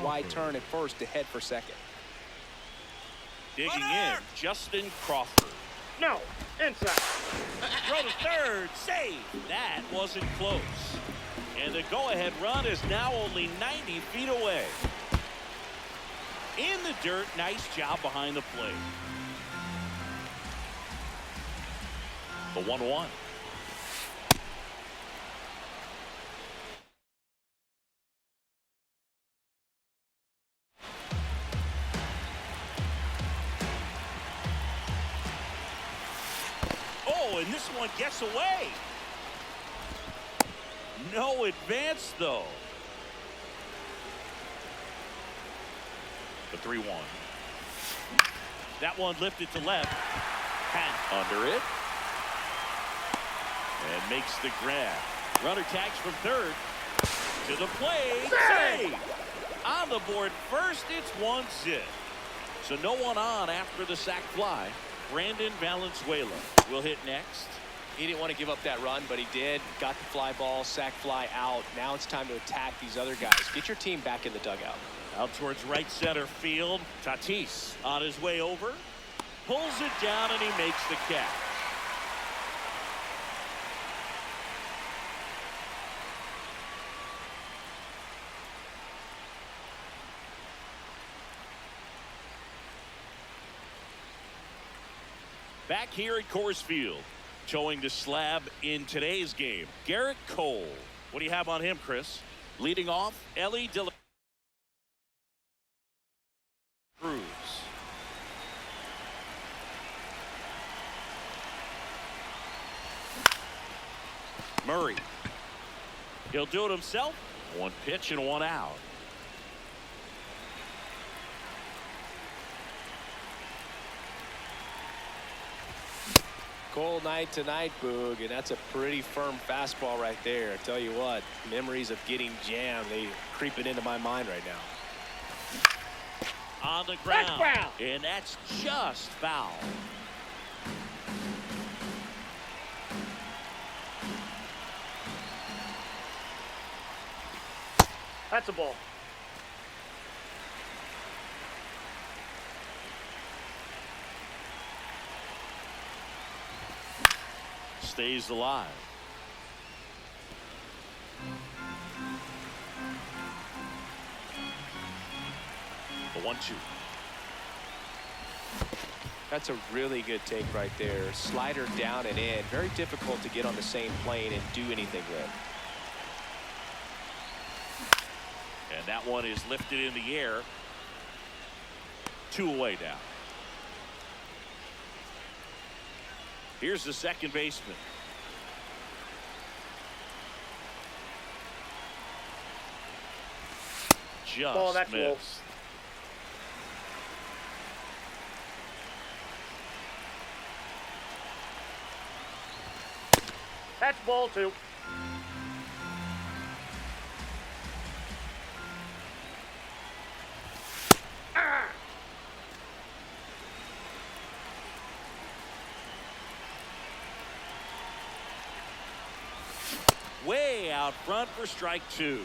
wide turn at first to head for second. Digging in, Justin Crawford. No, inside. Throw to third, save. That wasn't close. And the go-ahead run is now only 90 feet away. In the dirt, nice job behind the plate. The 1-1. Oh, and this one gets away. No advance, though. The 3-1. That one lifted to left. Pat under it. And makes the grab. Runner tags from third. To the plate. Save! On the board first, it's 1-0. So no one on after the sac fly. Brandon Valenzuela will hit next. He didn't want to give up that run, but he did. Got the fly ball, sac fly out. Now it's time to attack these other guys. Get your team back in the dugout. Out towards right center field. Tatis on his way over. Pulls it down and he makes the catch. Back here at Coors Field, showing the slab in today's game, Garrett Cole. What do you have on him, Chris? Leading off, Ellie De La Cruz. Murray. He'll do it himself. One pitch and one out. Cold night tonight, Boog, and that's a pretty firm fastball right there. I tell you what, memories of getting jammed, they creeping into my mind right now. On the ground, and that's just foul. That's a ball. Stays alive. The 1-2. That's a really good take right there. Slider down and in. Very difficult to get on the same plane and do anything with. And that one is lifted in the air. 2 away now. Here's the second baseman. Just missed. That's ball 2. Way out front for strike 2.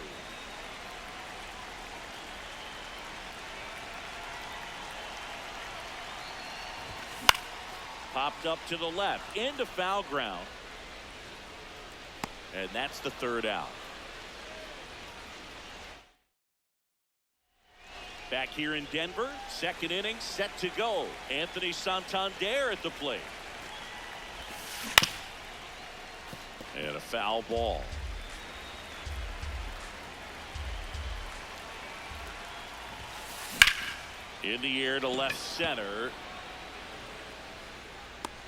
Popped up to the left into foul ground. And that's the 3rd out. Back here in Denver, second inning set to go. Anthony Santander at the plate. And a foul ball. In the air to left center.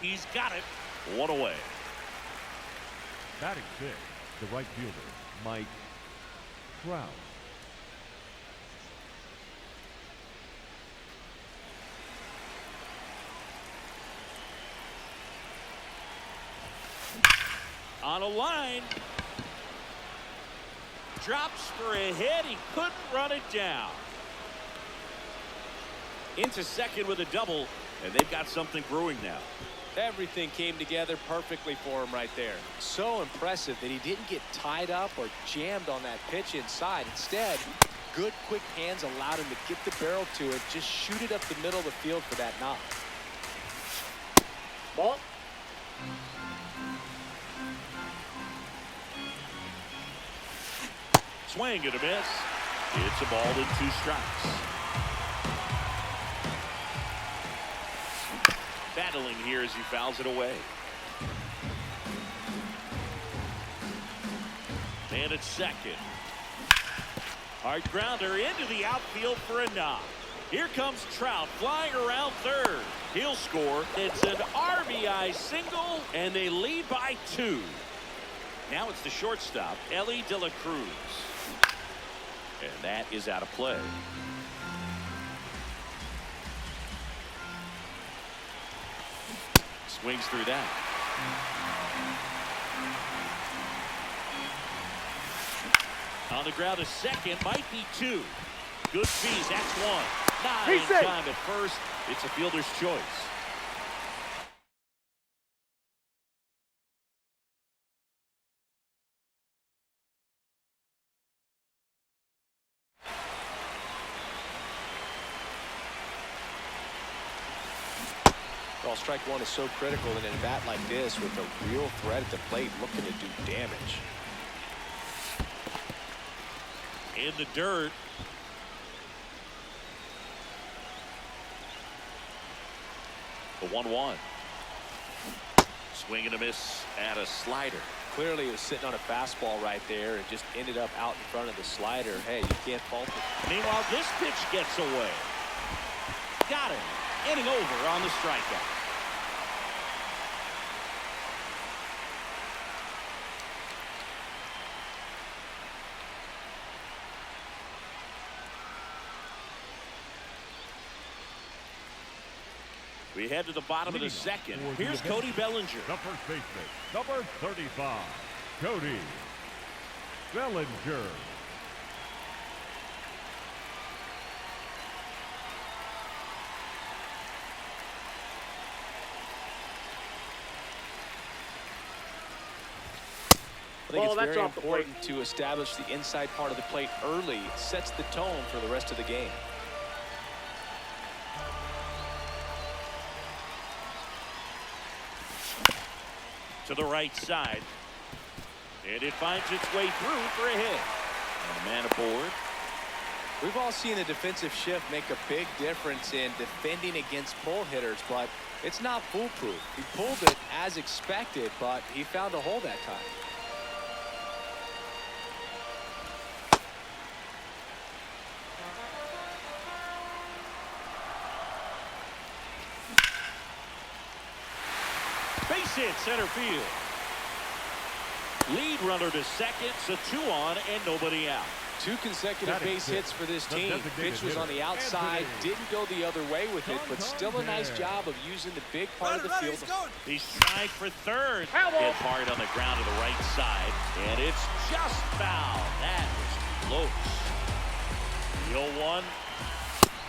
He's got it. 1 away. Batting fifth, the right fielder, Mike Trout. On a line. Drops for a hit. He couldn't run it down. Into second with a double, and they've got something brewing now. Everything came together perfectly for him right there. So impressive that he didn't get tied up or jammed on that pitch inside. Instead, good, quick hands allowed him to get the barrel to it, just shoot it up the middle of the field for that knock. Ball. Swing and a miss. It's a ball in 2 strikes. Battling here as he fouls it away. And it's second. Hard grounder into the outfield for a knock. Here comes Trout flying around third. He'll score. It's an RBI single, and they lead by 2. Now it's the shortstop, Ellie De La Cruz. And that is out of play. Swings through that. On the ground, a second, might be 2. Good speed, that's 1. Not in time at first. It's a fielder's choice. Well, strike one is so critical in a bat like this with a real threat at the plate looking to do damage. In the dirt. The 1-1. Swing and a miss at a slider. Clearly it was sitting on a fastball right there and just ended up out in front of the slider. Hey, you can't fault it. Meanwhile, this pitch gets away. Got him. Inning over on the strikeout. We head to the bottom of the second. Here's Cody Bellinger. The first baseman, number 35, Cody Bellinger. I think it's very important to establish the inside part of the plate early. It sets the tone for the rest of the game. To the right side. And it finds its way through for a hit. And a man aboard. We've all seen the defensive shift make a big difference in defending against pull hitters, but it's not foolproof. He pulled it as expected, but he found a hole that time. Base hit center field. Lead runner to second, so 2 on and nobody out. 2 consecutive base hits for this team. Pitch was on the outside, didn't go the other way with it, but still a nice job of using the big part of the field. He's trying for third. Hit hard on the ground to the right side, and it's just foul. That was close. The 0-1.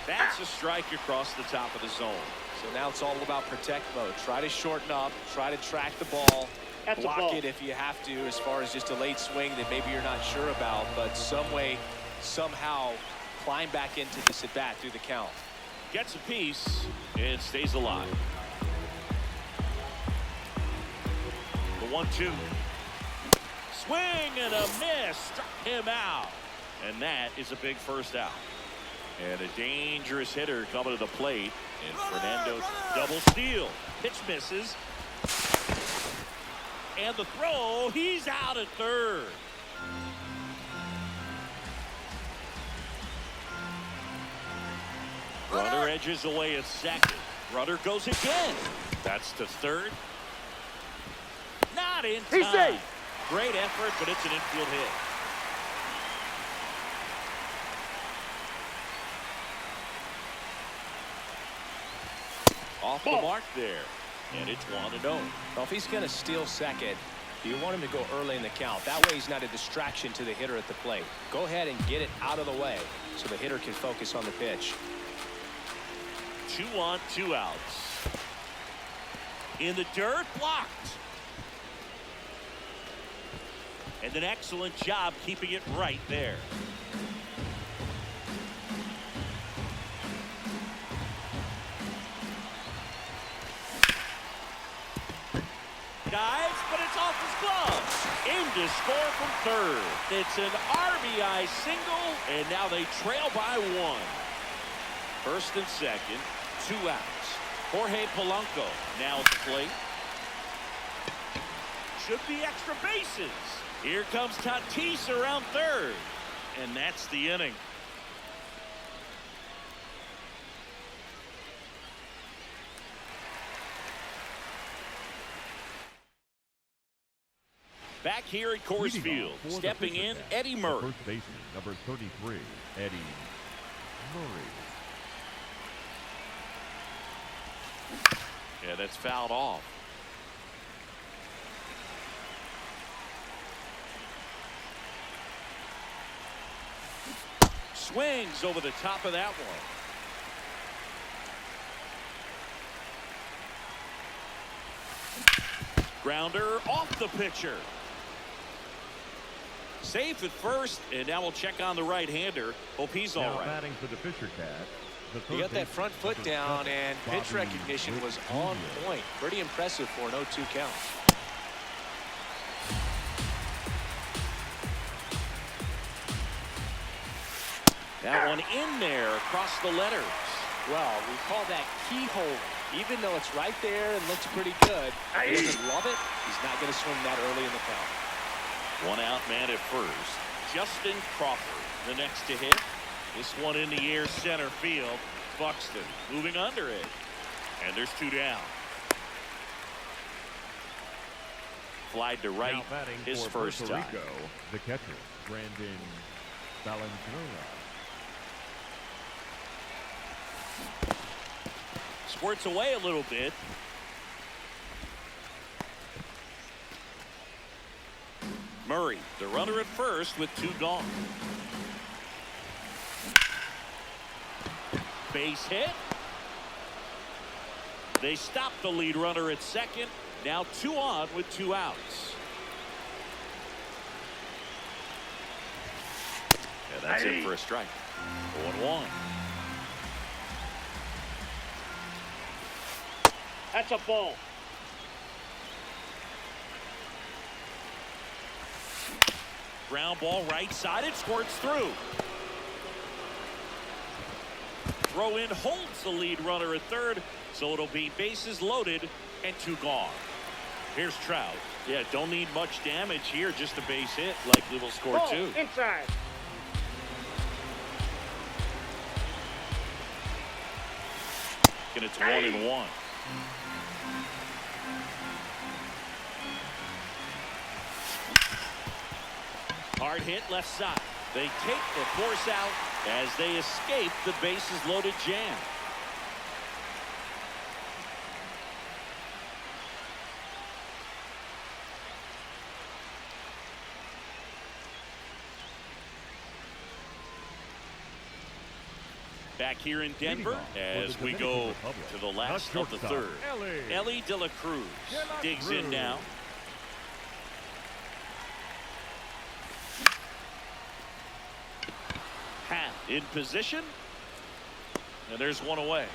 That's a strike across the top of the zone. So now it's all about protect mode. Try to shorten up, try to track the ball, block it if you have to, as far as just a late swing that maybe you're not sure about, but some way, somehow climb back into this at bat through the count. Gets a piece and stays alive. The 1-2. Swing and a miss. Struck him out. And that is a big first out. And a dangerous hitter coming to the plate. And Fernando's double steal. Pitch misses. And the throw, he's out at third. Runner edges away at second. Runner goes again. That's to third. Not in time. Great effort, but it's an infield hit. Off the mark there. And it's 1-0. Well, if he's going to steal second, you want him to go early in the count. That way he's not a distraction to the hitter at the plate. Go ahead and get it out of the way so the hitter can focus on the pitch. 2 on, 2 outs. In the dirt, blocked. And an excellent job keeping it right there. above. In to score from third. It's an RBI single, and now they trail by one. First and second, 2 outs. Jorge Polanco now at the plate. Should be extra bases. Here comes Tatis around third. And that's the inning. Back here at Coors Field, stepping in, Eddie Murray. First baseman, number 33, Eddie Murray. Yeah, that's fouled off. Swings over the top of that one. Grounder off the pitcher. Safe at first, and now we'll check on the right-hander. Hope he's all right. Batting for the Fisher Cats. He got that front foot down, and pitch recognition was on point. Pretty impressive for an 0-2 count. That one in there across the letters. Well, we call that keyhole. Even though it's right there and looks pretty good, he doesn't love it. He's not going to swing that early in the count. 1 out man at first. Justin Crawford the next to hit. This one in the air center field. Buxton moving under it. And there's 2 down. Fly to right, his first time. The catcher, Brandon Valenzuela. Squirts away a little bit. Murray, the runner at first with 2 gone. Base hit. They stop the lead runner at second. Now 2 on with 2 outs. Yeah, that's it for a strike. 1-1. That's a ball. Ground ball right side. It squirts through. Throw in holds the lead runner at third. So it'll be bases loaded and 2 gone. Here's Trout. Yeah, don't need much damage here. Just a base hit. Likely will score Ball 2. inside. And it's 1-1. Hard hit left side. They take the force out as they escape the bases loaded jam. Back here in Denver as we go to the last of the third. Ellie De La Cruz digs in now. Hat in position. And there's one away.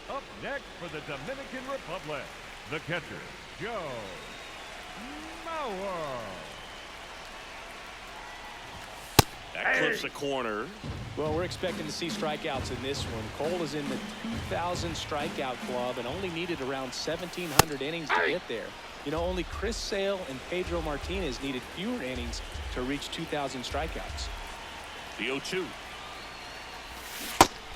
Up next for the Dominican Republic, the catcher, Joe Mauer. That clips a corner. Well, we're expecting to see strikeouts in this one. Cole is in the 2,000 strikeout club and only needed around 1,700 innings to get there. You know, only Chris Sale and Pedro Martinez needed fewer innings to reach 2,000 strikeouts. The 0-2.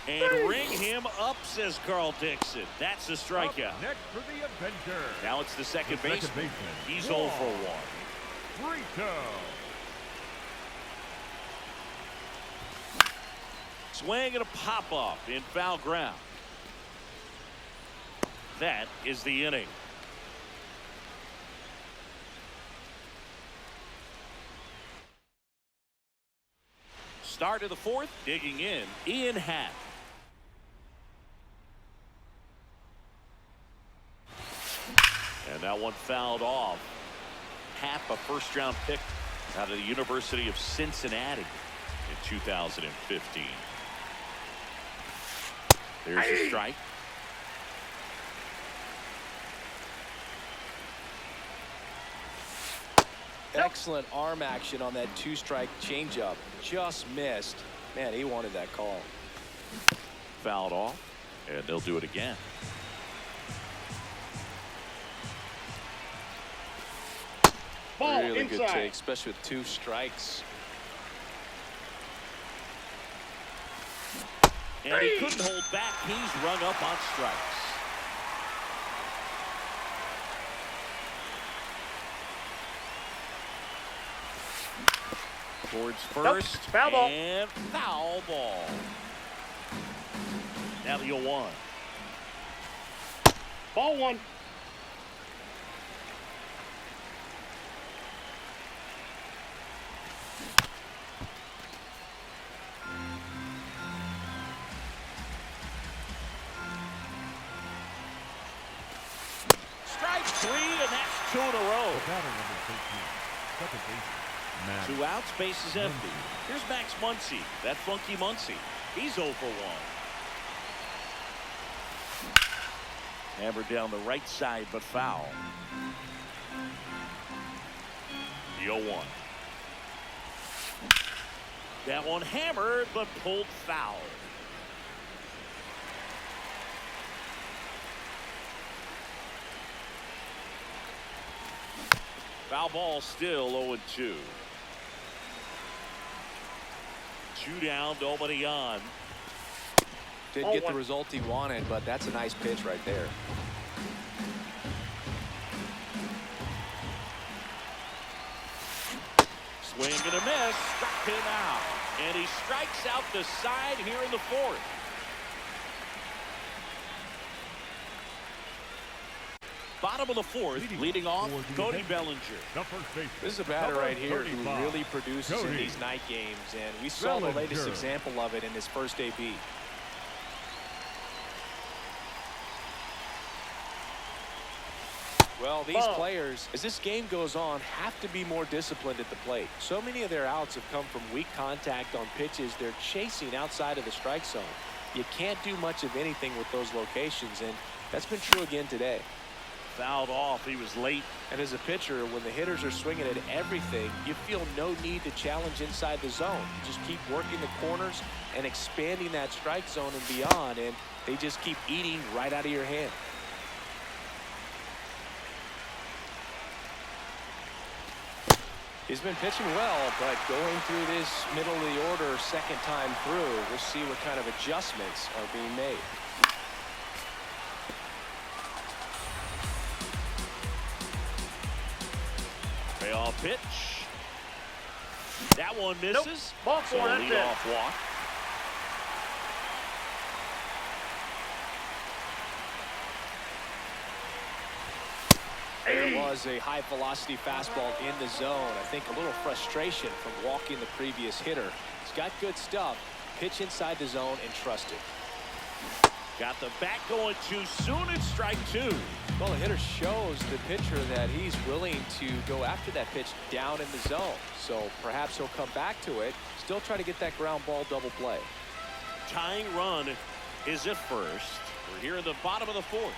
And ring him up, says Carl Dixon. That's a strikeout. Up next for the Avenger. Now it's the second baseman. He's 0 for 1. Brito. Swing and a pop-off in foul ground. That is the inning. Start of the fourth, digging in, Ian Happ. And that one fouled off. Happ, a first-round pick out of the University of Cincinnati in 2015. There's a strike. Excellent arm action on that 2-strike changeup. Just missed. Man, he wanted that call. Fouled off, and they'll do it again. Ball Really inside. good take, especially with 2 strikes. And he couldn't hold back. He's rung up on strikes. Towards first. Nope. Foul ball. And foul ball. Now the 0-1. Ball 1. Strike 3, and that's 2 in a row. Batter number 13, second baseman, Matt. 2 outs, base is empty. Here's Max Muncy, that funky Muncy. He's 0 for 1. Hammered down the right side, but foul. The 0-1. That one hammered, but pulled foul. Foul ball still 0-2. 2 down, nobody on. Didn't get the result he wanted, but that's a nice pitch right there. Swing and a miss, struck him out. And he strikes out the side here in the 4th. Bottom of the 4th, leading off, Cody Bellinger. The first baseman, This is a batter number right here 35, who really produces in Cody these night games, and we saw the latest Bellinger. example of it in his first AB. Well, these players, as this game goes on, have to be more disciplined at the plate. So many of their outs have come from weak contact on pitches they're chasing outside of the strike zone. You can't do much of anything with those locations, and that's been true again today. Fouled off, he was late. And as a pitcher, when the hitters are swinging at everything, you feel no need to challenge inside the zone. Just keep working the corners and expanding that strike zone and beyond, and they just keep eating right out of your hand. He's been pitching well, but going through this middle of the order second time through, we'll see what kind of adjustments are being made. Payoff pitch. That one misses. Nope. Ball 4, so that's lead it. off walk. There was a high velocity fastball in the zone. I think a little frustration from walking the previous hitter. He's got good stuff. Pitch inside the zone and trust it. Got the bat going too soon. It's strike 2. Well, the hitter shows the pitcher that he's willing to go after that pitch down in the zone. So perhaps he'll come back to it. Still try to get that ground ball double play. Tying run is at first. We're here in the bottom of the 4th.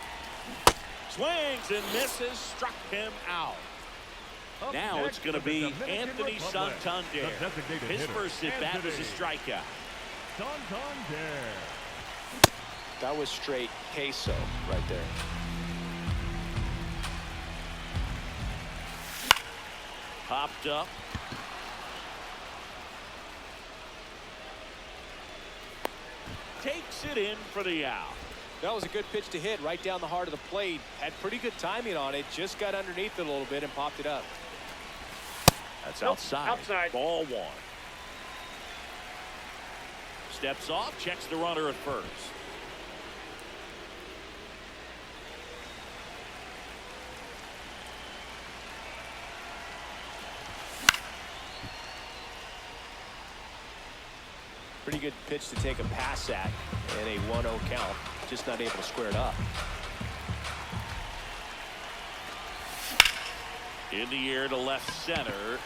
Swings and misses, struck him out. Up Now next it's going to for the be Dominican Anthony Republic, Santander. the designated His hitter, first at bat was a Anthony strikeout. Santander. That was straight queso right there. Popped up. Takes it in for the out. That was a good pitch to hit right down the heart of the plate. Had pretty good timing on it. Just got underneath it a little bit and popped it up. That's Nope, outside. outside. Ball 1. Steps off, checks the runner at first. Pretty good pitch to take a pass at in a 1-0 count. Just not able to square it up. In the air to left center.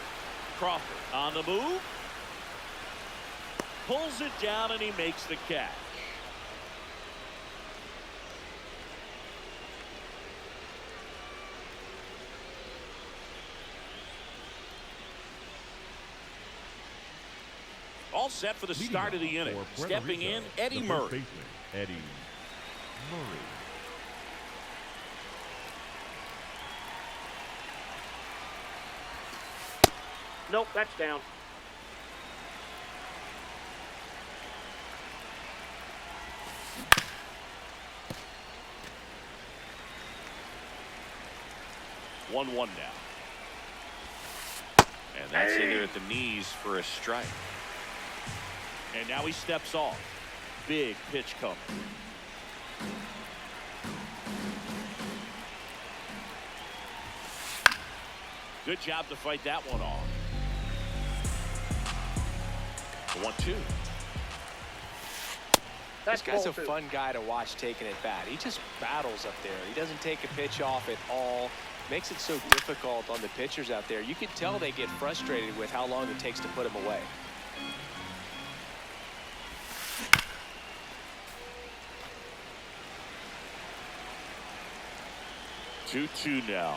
Crawford on the move. Pulls it down and he makes the catch. All set for the Leading start of off the inning. for Puerto Stepping Rico, in, Eddie the first Murray. baseman, Eddie Murray. Nope, that's down. One now. And that's in there at the knees for a strike. And now he steps off. Big pitch coming. Good job to fight that one off. The 1-2. This guy's a fun guy to watch taking it bat. He just battles up there. He doesn't take a pitch off at all. Makes it so difficult on the pitchers out there. You can tell they get frustrated with how long it takes to put him away. Two now.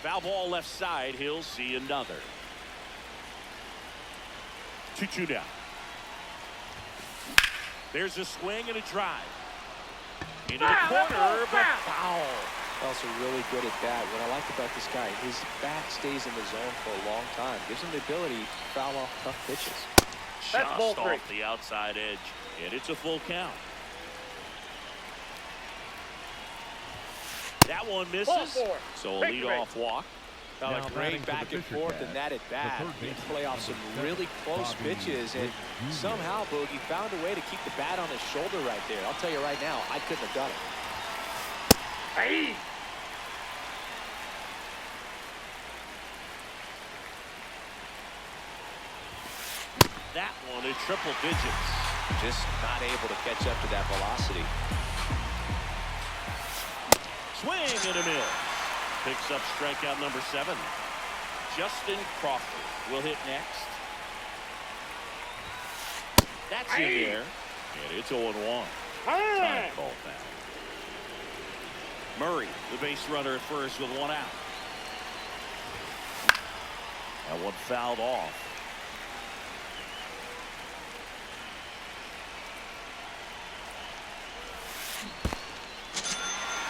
Foul ball left side. He'll see another. 2-2 now. There's a swing and a drive. Into the corner, but foul. Also really good at bat. What I like about this guy, his bat stays in the zone for a long time. Gives him the ability to foul off tough pitches. That's ball Just three. off the outside edge. And it's a full count. That one misses. Ball four. So a Take the leadoff walk. Now, Now a batting great for the back and pitcher forth cast, in that at bat. the third He baseman, play off some number really 7, close Bobby pitches, and Witt Jr. somehow Boogie found a way to keep the bat on his shoulder right there. I'll tell you right now, I couldn't have done it. Hey! That one in triple digits. Just not able to catch up to that velocity. Swing and a miss. Picks up strikeout number 7. Justin Crawford will hit next. That's in there. And it's 0-1. Time call now. Murray, the base runner at first with 1 out. That one fouled off.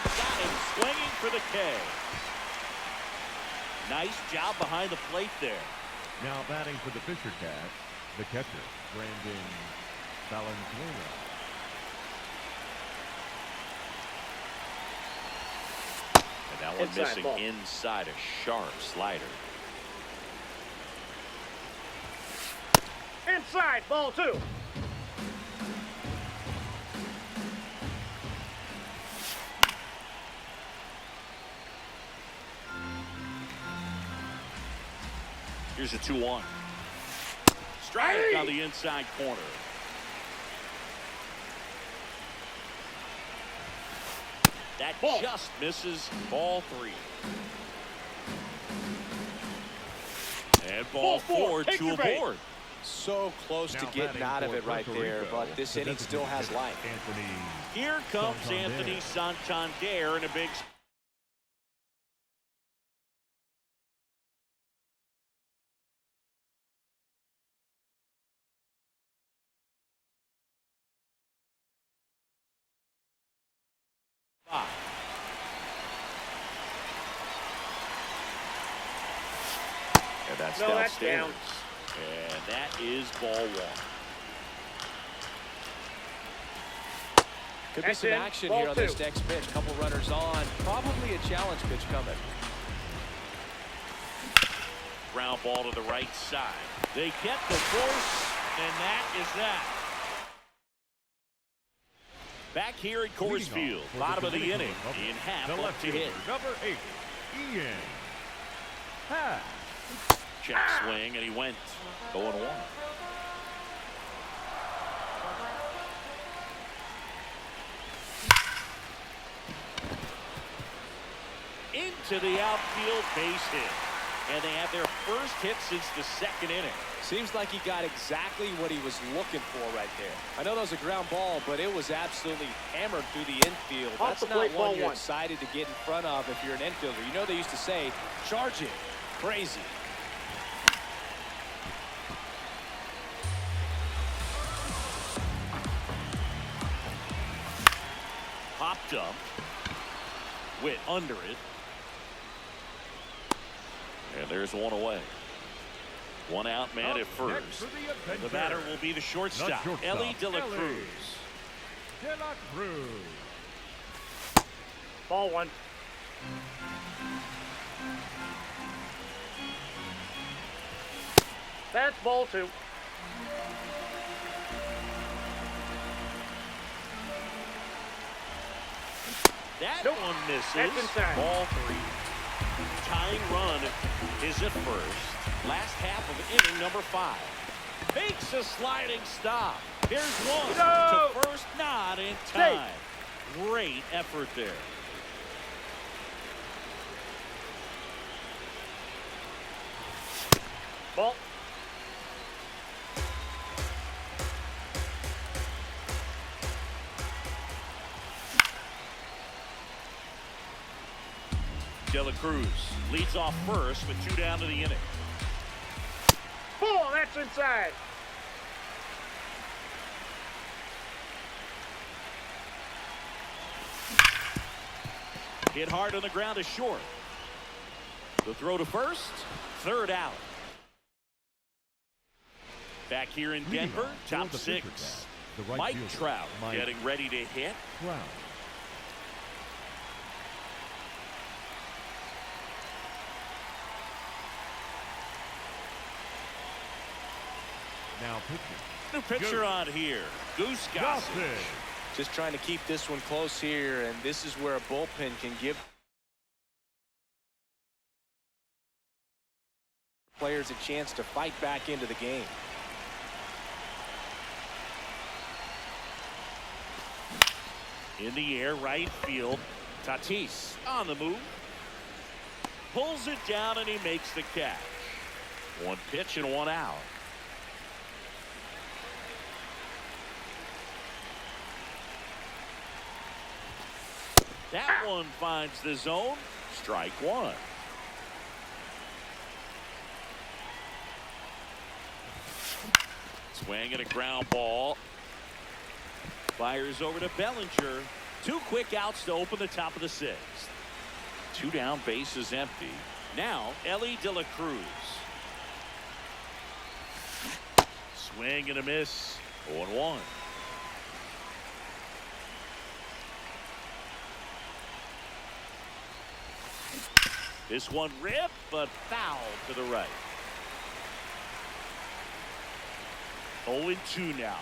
Got him swinging for the K. Nice job behind the plate there. Now batting for the Fisher Cats, the catcher, Brandon Valenzuela. And that one Inside missing ball. inside a sharp slider. Inside, ball 2. Here's a 2-1. Strike on the inside corner. That Ball. just misses. Ball 3. And ball Ball 4. 4 Take to your a bait. board. So close to Now getting batting out of for it right Puerto there, Rico, but this the inning still has designated life. Anthony Here comes Santander. Anthony Santander in a big spot. And that's No, that's downstairs. down. And that is ball 1. Could be That's some in. action Ball here on this 2. next pitch. Couple runners on. Probably a challenge pitch coming. Ground ball to the right side. They get the force, and that is that. Back here at Coors Leading off Field, for bottom of the Dominican inning, Republic, in half the left left to hit. fielder, number 8, Ian Happ. Check swing, and he went 0-1. Into the outfield, base hit. And they have their first hit since the 2nd inning. Seems like he got exactly what he was looking for right there. I know that was a ground ball, but it was absolutely hammered through the infield. Off That's the not plate, one ball you're 1. excited to get in front of if you're an infielder. You know they used to say, charge it. Crazy. dump. Witt under it. And there's one away. One out, man at first. The batter will be the shortstop, Ellie De La Cruz. De La Cruz. Ball one. That's ball two. That Nope. one misses. That's inside. Ball three. Tying run is at first. Last half of inning number 5. Makes a sliding stop. Here's one. No! To first, not in time. Great effort there. Ball. De La Cruz leads off first with 2 down to the inning. Ball, that's inside. Hit hard on the ground is short. The throw to first, 3rd out. Back here in Denver, top 6. Mike Trout getting ready to hit. Now pitching. New pitcher on here, Goose Gossage. Just trying to keep this one close here, and this is where a bullpen can give players a chance to fight back into the game. In the air, right field. Tatis on the move. Pulls it down and he makes the catch. 1 pitch and 1 out. That one finds the zone. Strike 1. Swing and a ground ball. Fires over to Bellinger. 2 quick outs to open the top of the 6th. 2 down, base is empty. Now, Ellie De La Cruz. Swing and a miss. 0-1. This one ripped, but foul to the right. 0-2 now.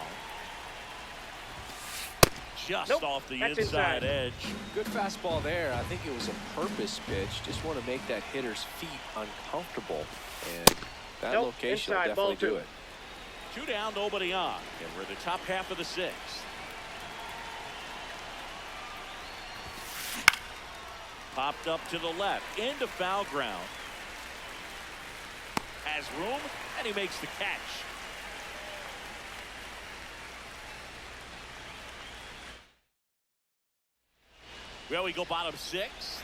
Just off the inside edge. Good fastball there. I think it was a purpose pitch. Just want to make that hitter's feet uncomfortable. And that location will definitely do it. 2 down, nobody on. And we're in the top half of the 6th. Popped up to the left. Into foul ground. Has room, and he makes the catch. Well, we go bottom 6.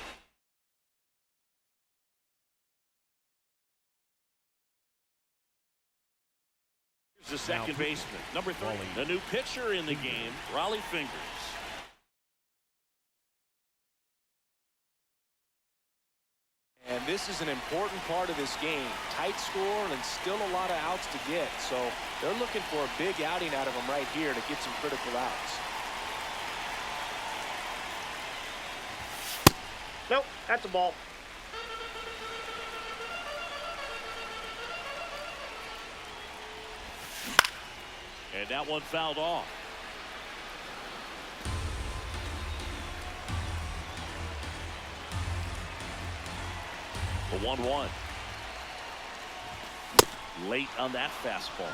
Here's the second baseman, number 3. The new pitcher in the game, Raleigh Fingers. And this is an important part of this game. Tight score and still a lot of outs to get. So they're looking for a big outing out of them right here to get some critical outs. Nope, that's a ball. And that one fouled off. The 1-1. Late on that fastball.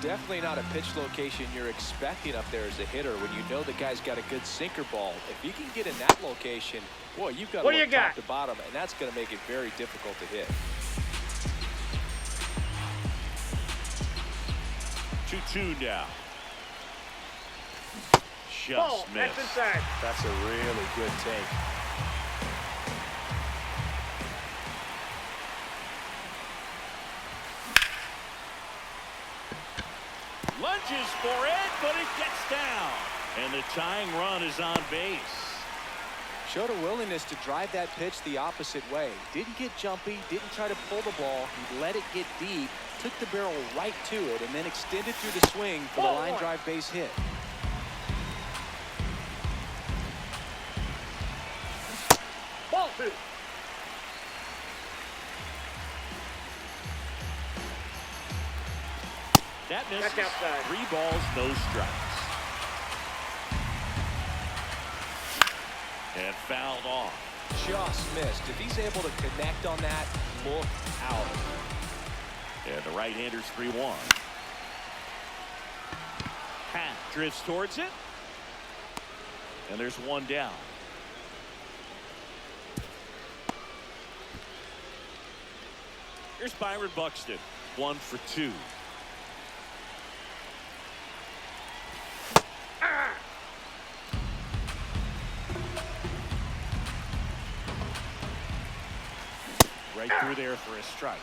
Definitely not a pitch location you're expecting up there as a hitter when you know the guy's got a good sinker ball. If you can get in that location, boy, you've got to look top to bottom, and that's going to make it very difficult to hit. 2-2 now. Just ball, missed. that's inside. That's a really good take. Lunges for it, but it gets down. And the tying run is on base. Showed a willingness to drive that pitch the opposite way. Didn't get jumpy, didn't try to pull the ball. He let it get deep, took the barrel right to it, and then extended through the swing for the line drive base hit. Ball 2. That misses. That's outside. 3 balls, no strikes. And fouled off. Just missed. If he's able to connect on that, look out. And the right-hander's 3-1. Pat drifts towards it. And there's 1 down. Here's Byron Buxton. 1 for 2. Right through there for a strike.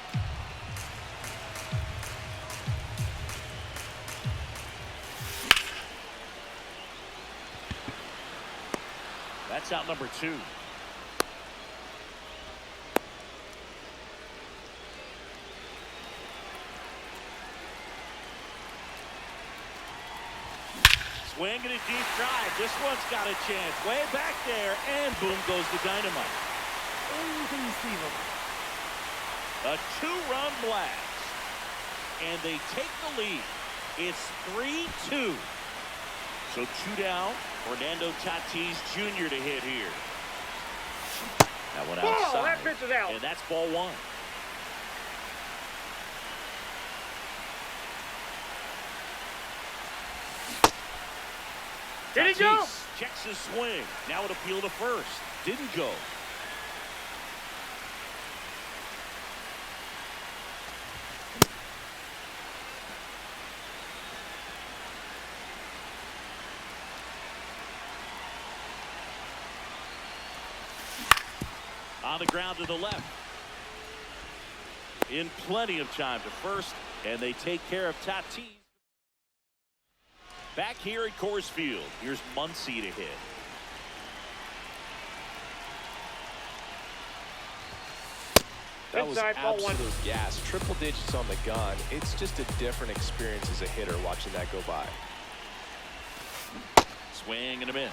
That's out number 2. Swing and a deep drive. This one's got a chance. Way back there, and boom goes the dynamite. Inconceivable. A 2-run blast. And they take the lead. It's 3-2. So 2 down. Fernando Tatis Jr. to hit here. That one outside. Ball, that pitch is out. And that's ball 1. Did he go? Tatis checks his swing. Now an appeal to first. Didn't go. On the ground to the left. In plenty of time to first, and they take care of Tatis. Back here at Coors Field, here's Muncy to hit. That was Inside, ball 1. absolute gas. Triple digits on the gun. It's just a different experience as a hitter watching that go by. Swing and a miss.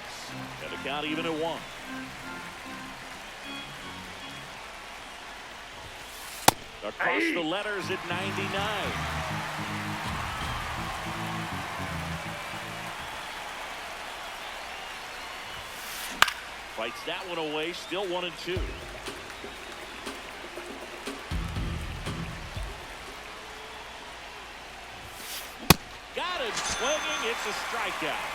And the count even at 1. Across the letters at 99. Fights that one away. Still 1-2. Got it. Swinging. It's a strikeout.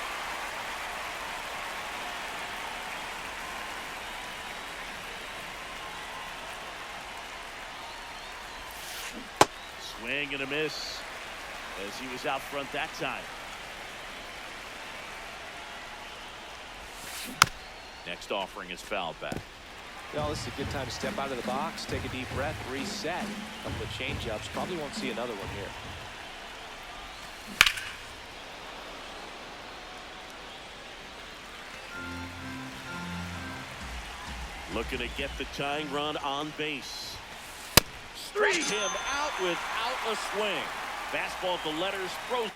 Swing and a miss as he was out front that time. Next offering is fouled back. Well, this is a good time to step out of the box, take a deep breath, reset. A couple of change-ups. Probably won't see another one here. Looking to get the tying run on base. Straight him out without a swing. Fastball at the letters, throws.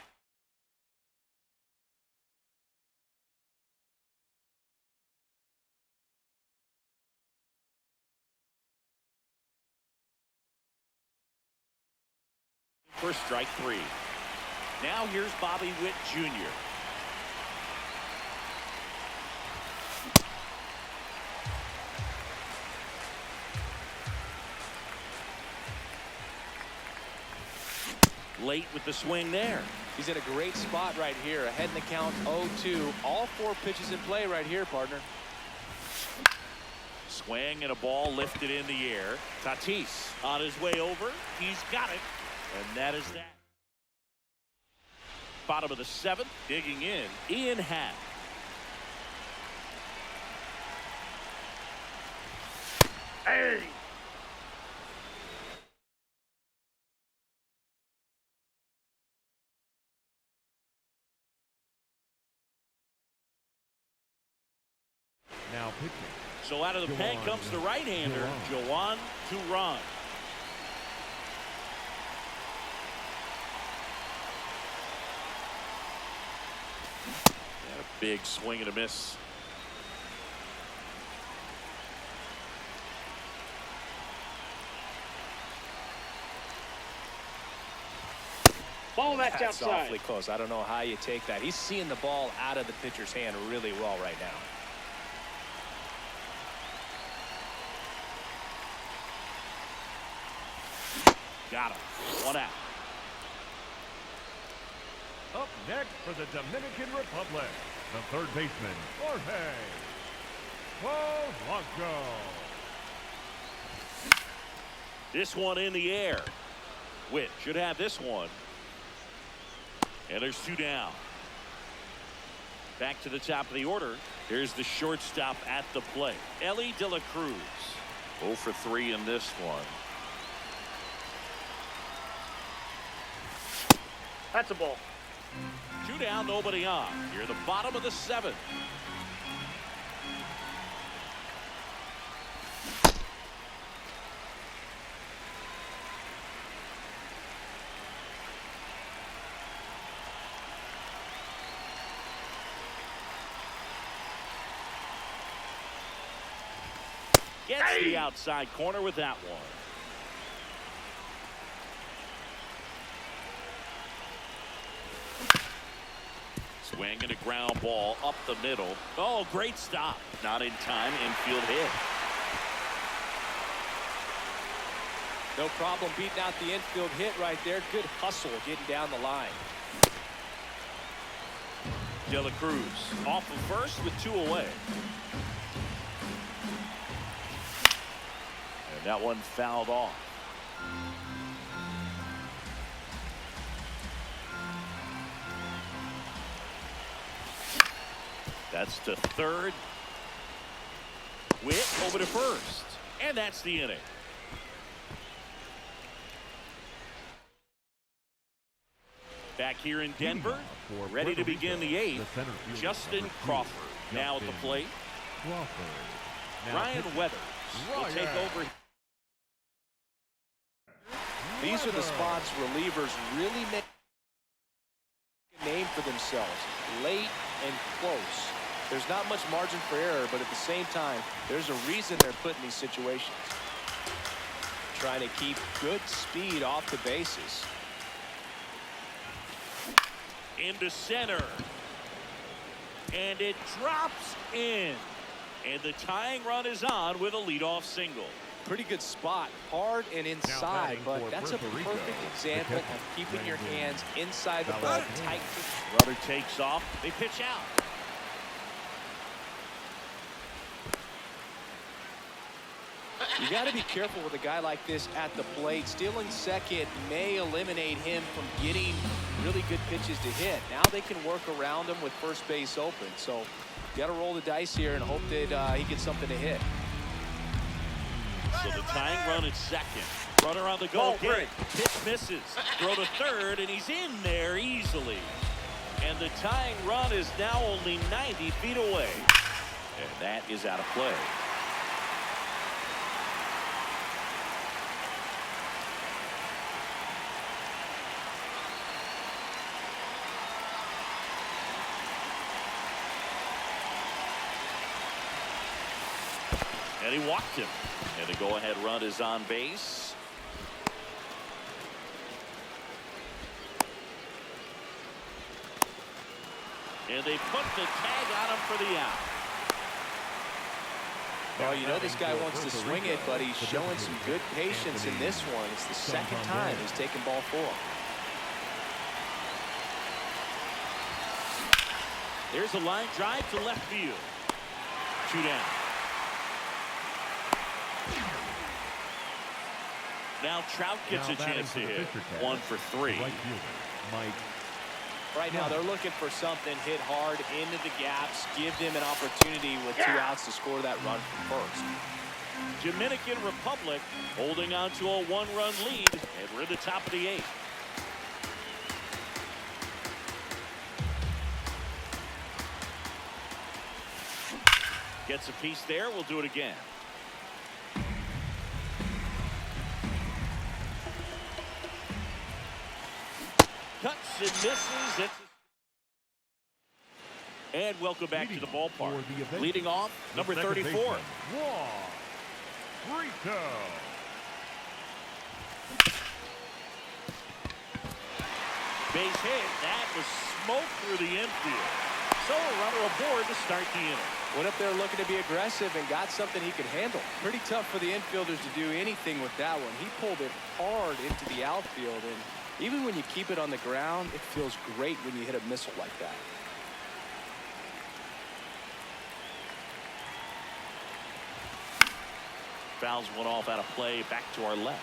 For strike 3. Now here's Bobby Witt Jr. Late with the swing there. He's in a great spot right here. Ahead in the count 0-2. All 4 pitches in play right here, partner. Swing and a ball lifted in the air. Tatis on his way over. He's got it. And that is that. Bottom of the 7th. Digging in. Ian Happ. Hey. Now pitching So out of the pen comes the right-hander, Joan Duran. And a big swing and a miss. Ball that's That's outside. awfully close. I don't know how you take that. He's seeing the ball out of the pitcher's hand really well right now. Got him. 1 out. Up next for the Dominican Republic, the third baseman, Jorge Polanco. This one in the air. Witt should have this one. And there's 2 down. Back to the top of the order. Here's the shortstop at the plate, Elly De La Cruz. 0 for 3 in this one. That's a ball. 2 down, nobody on. Here, the bottom of the 7th. Gets the outside corner with that one. Swing and a ground ball up the middle. Oh, great stop. Not in time. Infield hit. No problem beating out the infield hit right there. Good hustle getting down the line. De La Cruz off of first with 2 away. And that one fouled off. That's to third. Witt over to first. And that's the inning. Back here in Denver, ready to begin the 8th. Justin Crawford now at the plate. Ryan Weathers will take over. These are the spots relievers really make a name for themselves. Late and close. There's not much margin for error, but at the same time, there's a reason they're put in these situations. Trying to keep good speed off the bases. Into center. And it drops in. And the tying run is on with a leadoff single. Pretty good spot, hard and inside, but that's a perfect example of keeping your hands inside the ball tight. Rubber takes off. They pitch out. You got to be careful with a guy like this at the plate. Stealing second may eliminate him from getting really good pitches to hit. Now they can work around him with first base open. So you got to roll the dice here and hope that he gets something to hit. So the tying run at second. Runner on the go. Pitch misses. Throw to third, and he's in there easily. And the tying run is now only 90 feet away. And that is out of play. And he walked him. And the go-ahead run is on base. And they put the tag on him for the out. Well, you know this guy wants to swing it, but he's showing some good patience in this one. It's the second time he's taken ball 4. There's a line drive to left field. 2 down. Now Trout gets a chance to hit. 1 for 3. Right now, they're looking for something hit hard into the gaps, give them an opportunity with 2 outs to score that run from first. Dominican Republic holding on to a 1-run lead, and we're at the top of the 8th. Gets a piece there. We'll do it again. Cuts and misses. And welcome back to the ballpark. Leading off, number 34. Rico. Base hit. That was smoke through the infield. So a runner aboard to start the inning. Went up there looking to be aggressive and got something he could handle. Pretty tough for the infielders to do anything with that one. He pulled it hard into the outfield, and even when you keep it on the ground, it feels great when you hit a missile like that. Fouls one off out of play. Back to our left.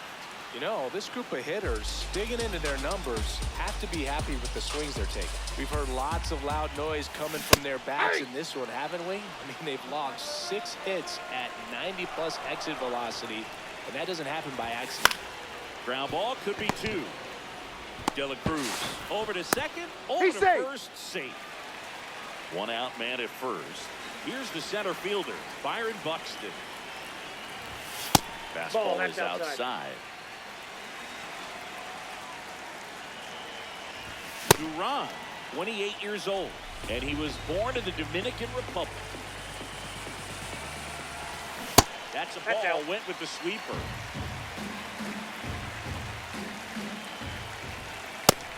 You know, this group of hitters, digging into their numbers, have to be happy with the swings they're taking. We've heard lots of loud noise coming from their bats in this one, haven't we? I mean, they've logged 6 hits at 90+ exit velocity, and that doesn't happen by accident. Ground ball could be 2. De La Cruz over to second, over to first, safe. 1 out, man at first. Here's the center fielder, Byron Buxton. Fastball is outside. Duran, 28 years old, and he was born in the Dominican Republic. That's a ball. Went with the sweeper.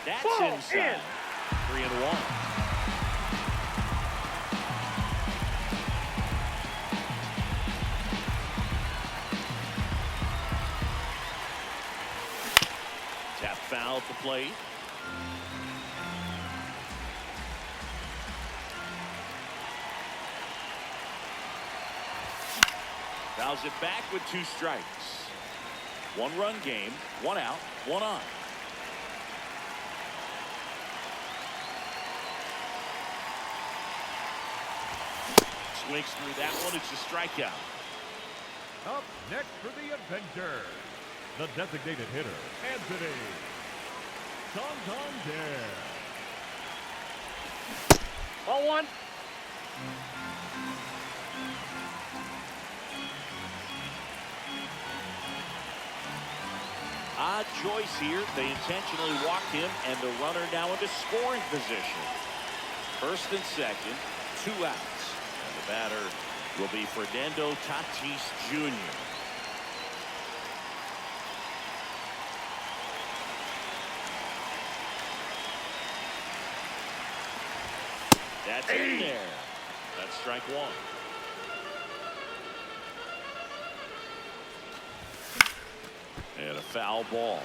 That's inside. 3-1. Tap foul to plate. Fouls it back with 2 strikes. 1-run game, 1 out, 1 on. Swings through that one. It's a strikeout. Up next for the Avengers, the designated hitter, Anthony Santander. Ball 1. Odd choice here. They intentionally walked him, and the runner now into scoring position. First and second, 2 outs. And the batter will be Fernando Tatis Jr. That's in there. That's strike 1. And a foul ball.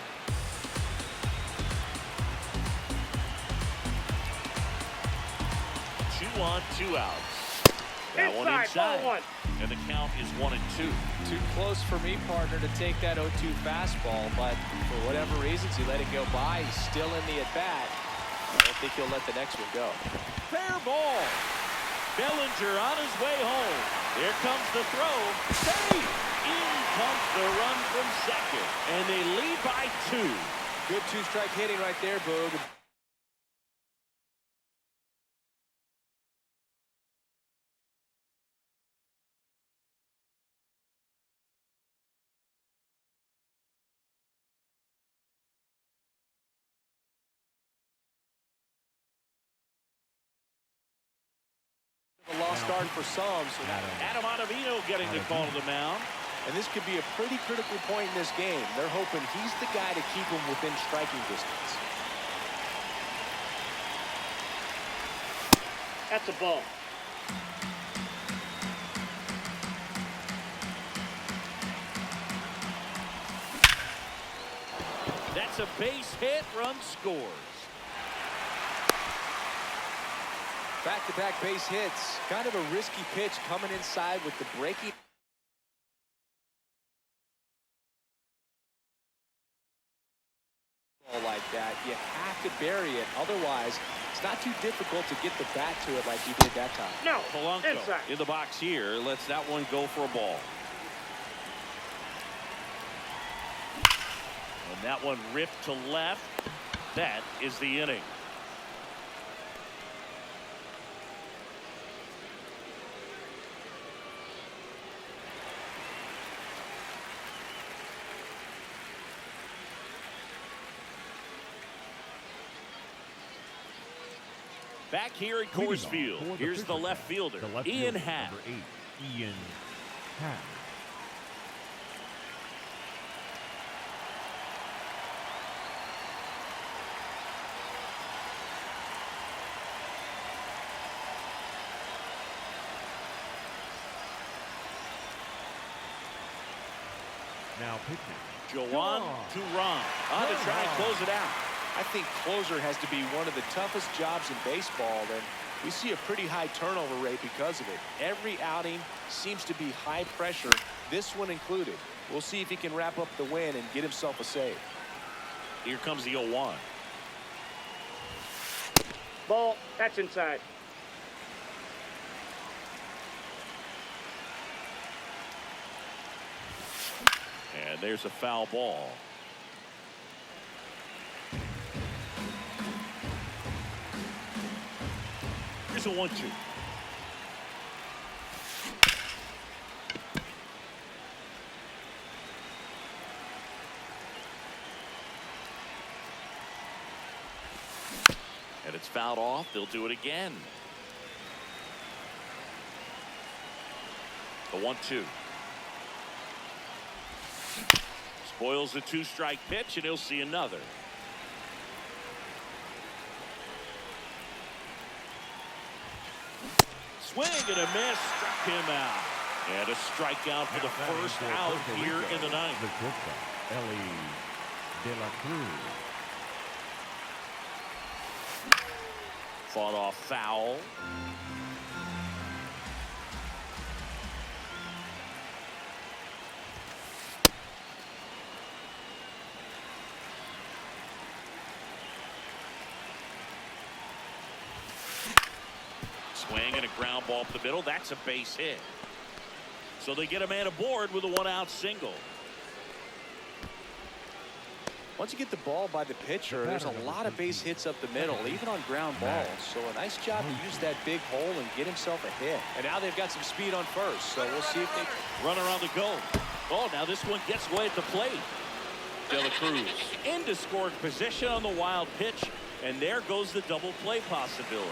2 on, 2 outs. That one inside. Ball 1. And the count is 1-2. Too close for me, partner, to take that 0-2 fastball, but for whatever reasons, he let it go by. He's still in the at-bat. I don't think he'll let the next one go. Fair ball. Bellinger on his way home. Here comes the throw. Safe. In comes the run from second. And they lead by 2. Good 2-strike hitting right there, Boog. A lost start for some, so Adam Ottavino getting the call to the mound. and this could be a pretty critical point in this game. They're hoping he's the guy to keep them within striking distance. That's a ball. That's a base hit. Run scores. Back-to-back base hits. Kind of a risky pitch coming inside with the breaking. Like that, you have to bury it. Otherwise, it's not too difficult to get the bat to it like he did that time. No, Polanco inside. in the box here. Lets that one go for a ball. And that one ripped to left. That is the inning. Back here at Leading Coors off Field, for here's the pitcher, left fielder, Ian Happ. Number 8, Ian Happ. Now pitching. Joan Turan on to try and close it out. I think closer has to be one of the toughest jobs in baseball, and we see a pretty high turnover rate because of it. Every outing seems to be high pressure, this one included. We'll see if he can wrap up the win and get himself a save. Here comes the 0-1. Ball. That's inside. And there's a foul ball. Here's a 1-2. And it's fouled off. They'll do it again. The 1-2. Spoils the 2-strike pitch, and he'll see another. Swing and a miss, struck him out. And a strikeout for the first out here in the ninth. The shortstop, Ellie De La Cruz. Fought off foul. Swing and a ground ball up the middle. That's a base hit. So they get a man aboard with a 1-out single. Once you get the ball by the pitcher, there's a lot of base hits up the middle, even on ground balls. So a nice job to use that big hole and get himself a hit. And now they've got some speed on first, so we'll see if they... Runner on the go. Oh, now this one gets away at the plate. De La Cruz into scoring position on the wild pitch, and there goes the double play possibility.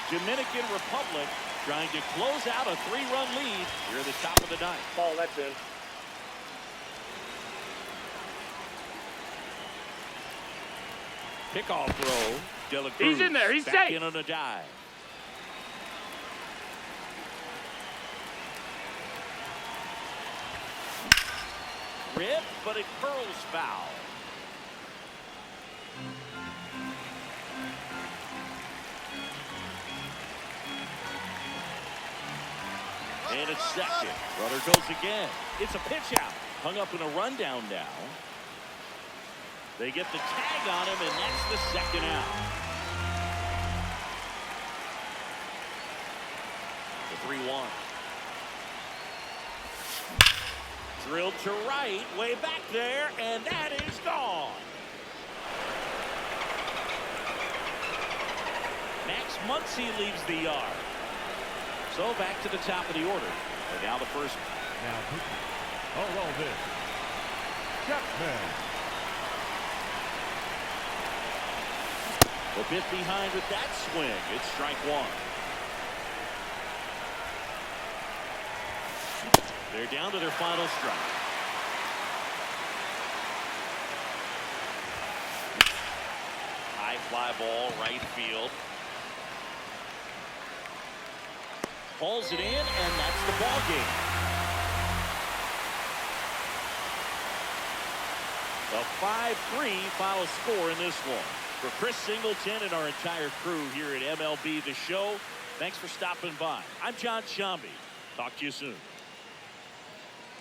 Dominican Republic trying to close out a 3-run lead here at the top of the ninth. Ball. That's in. Pickoff throw. De La Cruz. He's in there. He's back safe. in on a dive. Rip, but it curls foul. And it's second. Runner goes again. It's a pitch out. Hung up in a rundown now. They get the tag on him, and that's the second out. The 3-1. Drilled to right, way back there, and that is gone. Max Muncy leaves the yard. So back to the top of the order. And now the first. Now pitching. Oh, well, this. Chapman. A bit behind with that swing. It's strike one. They're down to their final strike. High fly ball, right field. Pulls it in, and that's the ball game. A 5-3 final score in this one. For Chris Singleton and our entire crew here at MLB The Show, thanks for stopping by. I'm John Shambi. Talk to you soon.